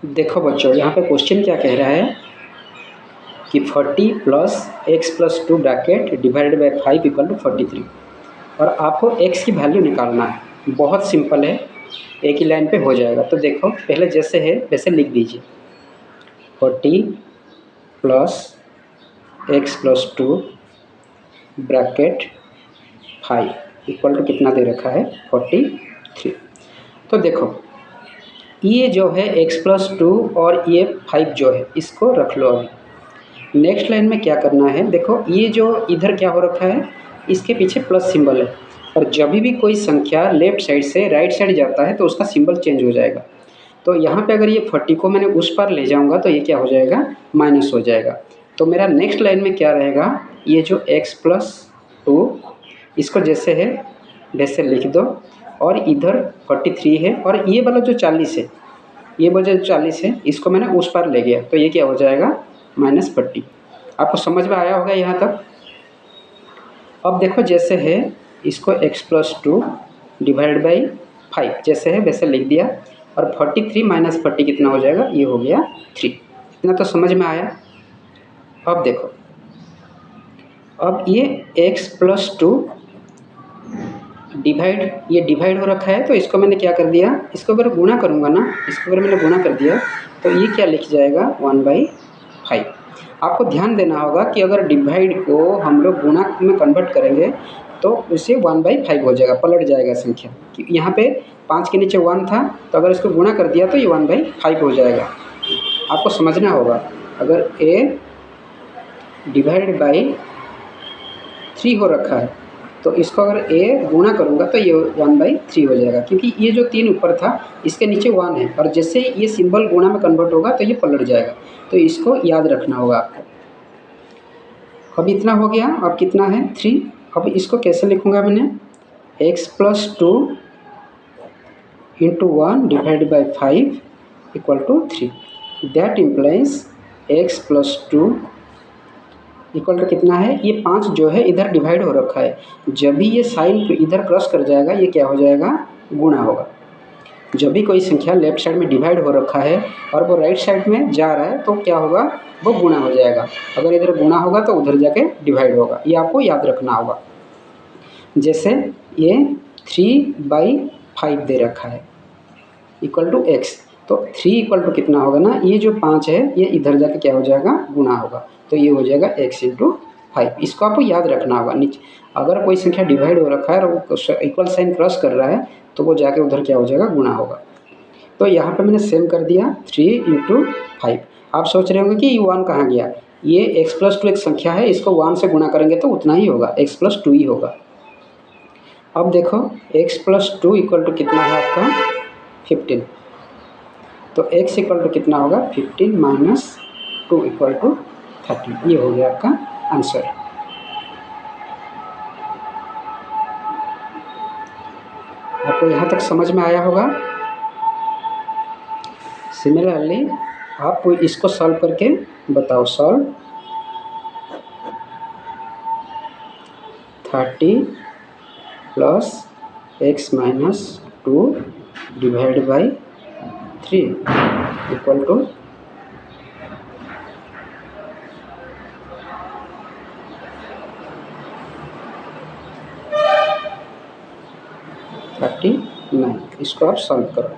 देखो बच्चों, यहाँ पे क्वेश्चन क्या कह रहा है कि 40 plus x plus 2 bracket divided by 5 equal to 43 और आपको x की वैल्यू निकालना है। बहुत सिंपल है, एक ही लाइन पे हो जाएगा। तो देखो, पहले जैसे है वैसे लिख दीजिए। 40 plus x plus 2 bracket 5 equal to कितना दे रखा है 43। तो देखो, ये जो है x प्लस 2 और ये 5 जो है इसको रख लो। अभी नेक्स्ट लाइन में क्या करना है, देखो ये जो इधर क्या हो रखा है, इसके पीछे प्लस सिंबल है और जब भी कोई संख्या लेफ्ट साइड से राइट साइड जाता है तो उसका सिंबल चेंज हो जाएगा। तो यहाँ पे अगर ये 40 को मैंने उस पर ले जाऊँगा तो ये क्या हो जाएगा, माइनस हो जाएगा। तो मेरा नेक्स्ट लाइन में क्या रहेगा, ये जो x प्लस 2 इसको जैसे है वैसे लिख दो और इधर 43 है और ये वाला जो 40 है, ये वाला जो 40 है इसको मैंने उस पर ले गया तो ये क्या हो जाएगा -40। आपको समझ में आया होगा यहाँ तक। अब देखो जैसे है इसको x प्लस 2 डिवाइड बाई 5 जैसे है वैसे लिख दिया और 43 माइनस 40 कितना हो जाएगा, ये हो गया 3। इतना तो समझ में आया। अब देखो, अब ये x प्लस 2 ये डिवाइड हो रखा है तो इसको मैंने क्या कर दिया, इसको अगर गुणा करूँगा ना, इसको अगर मैंने गुणा कर दिया तो ये क्या लिख जाएगा 1/5। आपको ध्यान देना होगा कि अगर डिवाइड को हम लोग गुणा में कन्वर्ट करेंगे तो इसे 1/5 हो जाएगा, पलट जाएगा संख्या। यहाँ पे 5 के नीचे 1 था तो अगर इसको गुणा कर दिया तो ये 1/5 हो जाएगा। आपको समझना होगा, अगर a डिवाइड बाई 3 हो रखा है तो इसको अगर a गुणा करूँगा तो ये 1/3 हो जाएगा, क्योंकि ये जो 3 ऊपर था इसके नीचे 1 है और जैसे ये सिंबल गुणा में कन्वर्ट होगा तो ये पलट जाएगा। तो इसको याद रखना होगा आपको। अब इतना हो गया, अब कितना है 3। अब इसको कैसे लिखूँगा मैंने, x plus 2 into 1 divide by 5 equal to 3। That implies x plus 2 equal to कितना है, ये 5 जो है इधर डिवाइड हो रखा है, जब भी ये साइन इधर क्रॉस कर जाएगा ये क्या हो जाएगा, गुणा होगा। जब भी कोई संख्या लेफ्ट साइड में डिवाइड हो रखा है और वो राइट साइड में जा रहा है तो क्या होगा, वो गुणा हो जाएगा। अगर इधर गुणा होगा तो उधर जाके डिवाइड होगा, ये आपको याद रखना होगा। जैसे ये 3/5 दे रखा है इक्वल टू x, तो 3 इक्वल टू कितना होगा ना, ये जो 5 है ये इधर जाके क्या हो जाएगा, गुणा होगा। तो ये हो जाएगा x इंटू 5। इसको आपको याद रखना होगा। नीचे अगर कोई संख्या डिवाइड हो रखा है और वो इक्वल साइन क्रॉस कर रहा है तो वो जाके उधर क्या हो जाएगा, गुणा होगा। तो यहाँ पे मैंने सेम कर दिया 3 इंटू 5। आप सोच रहे होंगे कि ये 1 कहाँ गया, ये x प्लस 2 एक संख्या है, इसको 1 से गुणा करेंगे तो उतना ही होगा, x प्लस 2 ही होगा। अब देखो x प्लस 2 इक्वल टू कितना है आपका 15। तो x इक्वल टू कितना होगा 15 माइनस 2 इक्वल टू 30। ये हो गया आपका आंसर। आपको यहाँ तक समझ में आया होगा। सिमिलरली आप इसको सॉल्व करके बताओ। Solve 30 plus x minus 2 divide by 3 equal to 39। इसको आप सॉल्व करो।